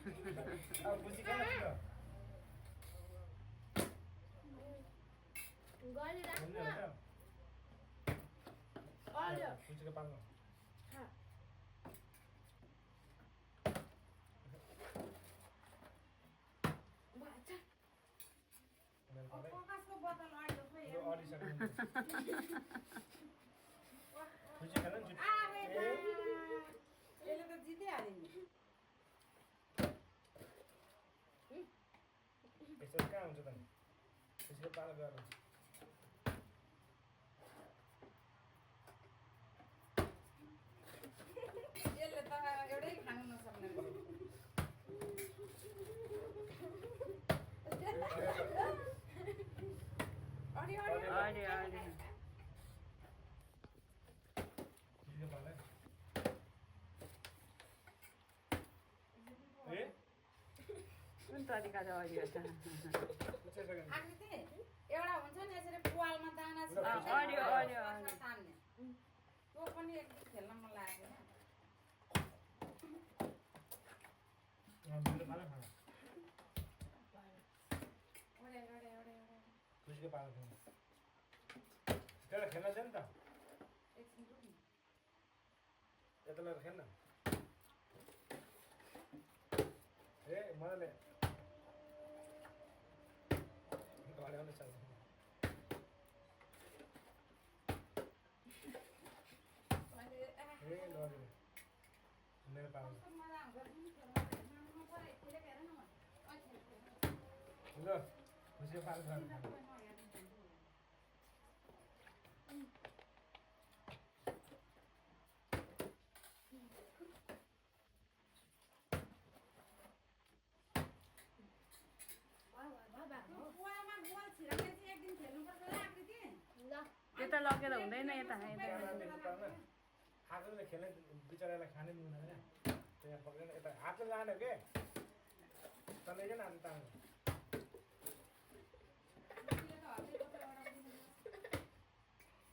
अब खुसी खाना छ गली राख्नु खुसीको पाल्नु खुसी खानु नि यसले त जितिहाल्यो नि यसरी कहाँ हुन्छ त नि खुसीको पालो गरेर यसले त एउटै खानु नसक्ने अरे खुसीको पालो ए कुन तरिका छ अडियो त आकृति एउटा हुन्छ नि यसरी पुवालमा दाना अडियो तान्ने त्यो पनि एकदिन खेल्न मन लाग्यो मेरो पालो खानु खुसीको पालो खानु त्यसलाई खेल्न जाने त यता लगेर खेल्न ए मजाले घडाउने छ ए लगेर मेरो पालो ल खुसीको पालो खानु पुवालमा गोल छिराउने चाहिँ एकदिन खेल्नुपर्छ ल आकृति यता लगेर हुँदैन यता हातले खेल्ने बिचरालाई खानै दिँदैन त्यहाँ पक्रेर यता हातले लाने के तँलाई किन हात तान्नु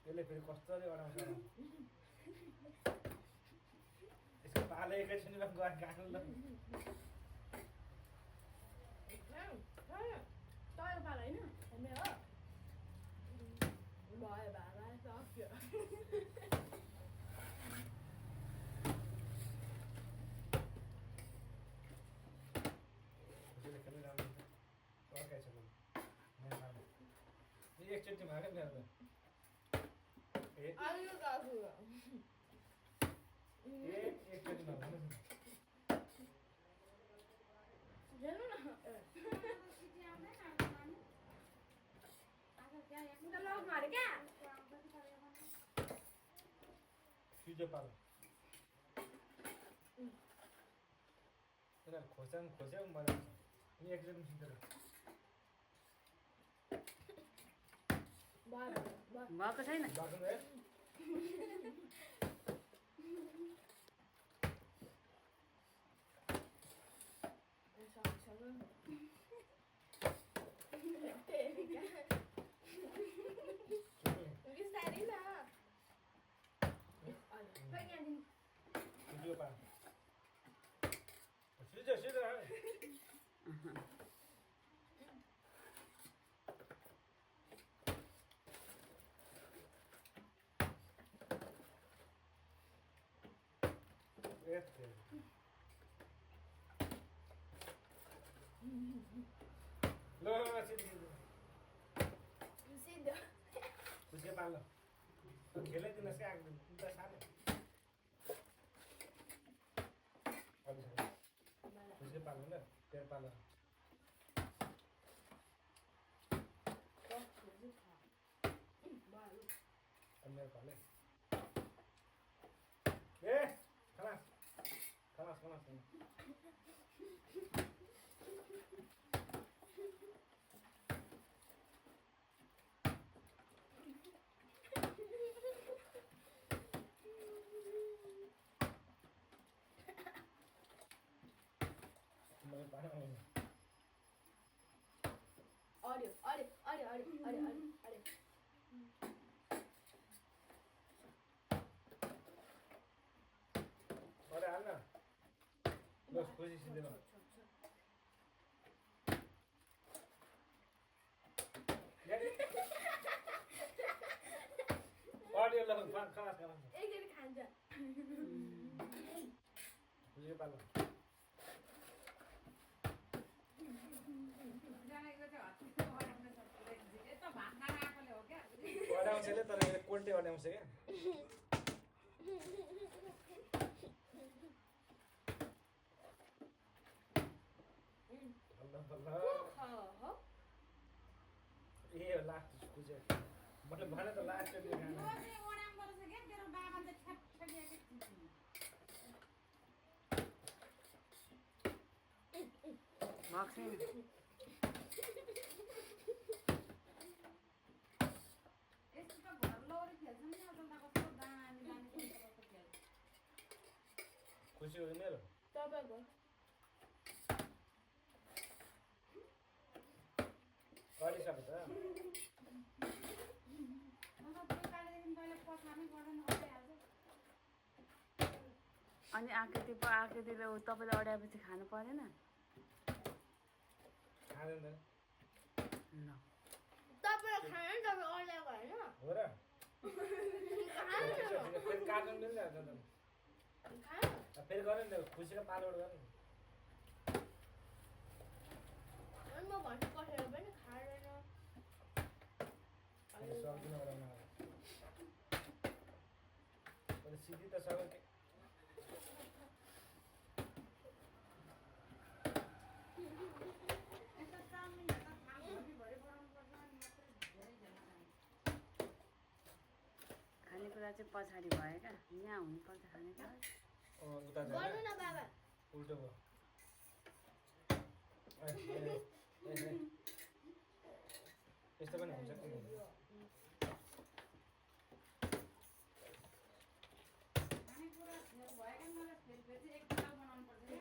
त्यसले फेरि कस्तोले अडाउँछ यसको पालो एकैछिनमा गएर गाड्नु ल तँको पालो होइन मेरो भयो बाबा सक्यो खुसीले खेलिरहनु अर्कै छ मेरो पालो एकचोटि भयो क्या मेरो त ए आलु काफु एकचोटि भयो हेर्नु न लग मारे क्या सिधो पालो यिनीहरू खोस्या मजा आउँछ एकचोटि सिधो भएको छैन बाटो है बिस्तारै न सिधो पालो सिधो सिधो Lo सिधो खुसी पाल्नु खेलाइदिनुहोस् क्या अन्त सानो खुसी पाल्नु ल पेट पाल्नु मेरो पाले ए खलास खलास खलास अरे अरे हाल न बस खुसी सिधै खुसी पालो जानेको चाहिँ हत्तीको अडाउने छ पुरै। यता भात खान आएकोले हो क्या? अड्याउँछले तर यसले कोल्टे अड्याउँछ क्या बल्ल ए लास्ट खुसी मैले भने त लास्ट त्यो चाहिँ ओडाम्बो रहेछ क्या, तेरो बाबा चाहिँ ठ्याक्ठ्याक्याके चिप्ने। भएको छैन यस्तो त घर लौरी खेल्छ नि अचल त कस्तो दामी दामी कस्तो खेल्छ। खुसी हो मेरो तपाईँको गरिसक्यो त अन्त त्यो कालेदेखि तैँले पठानै पर्दैन अड्याइहाल्छ। अनि आकृति आकृतिले तपाईँले अड्याएपछि खानु परेन खाँदैन ल तपाईँ खानु नि तपाईँ अड्याएको होइन हो र फेरि काट्नु नि फेरि गर्नु नि खुसीको पालोड गर्नु अनि म भन्छु कसैले पनि खाँदैन सक्दिनँ बनाउन सिधी त सक्यो के यस्तो चाउमिनहरू त भोलिभरि बनाउनुपर्छ अनि मात्रै धेरैजना खाने। खानेकुरा चाहिँ पछाडि भयो क्या यहाँ हुनुपर्छ खानेकुरा उता गर्नु जाने न बाबा उल्टो भयो यस्तो पनि हुन्छ खानेकुरा भयो क्या मलाई फेरि फेरि चाहिँ एकताल बनाउनुपर्छ क्या,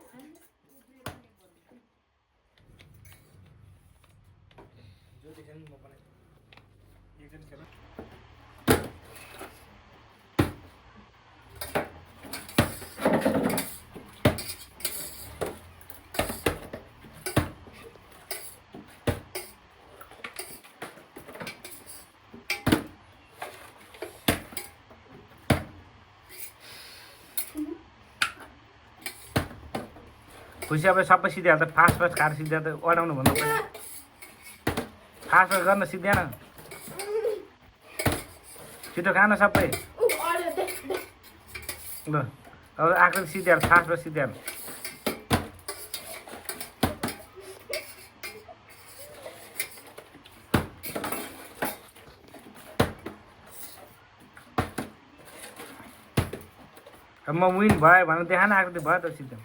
उब्रिएर पनि एकपल्ट। ज्योति खेल्नु म बनाएँ एकजना खेल खुसी अब सबै सिद्ध्याएर त फास्ट फास्ट खाएर सिद्ध्या त अडाउनु भन्नु पर्यो फास्ट फास्ट गर्न सिद्ध्यान छिटो खान सबै ल अब आकृति सिद्ध्याएर फास्ट फास्ट सिद्ध्याएर अब म विन भयो भने देखा न आकृति भयो त सिद्ध्या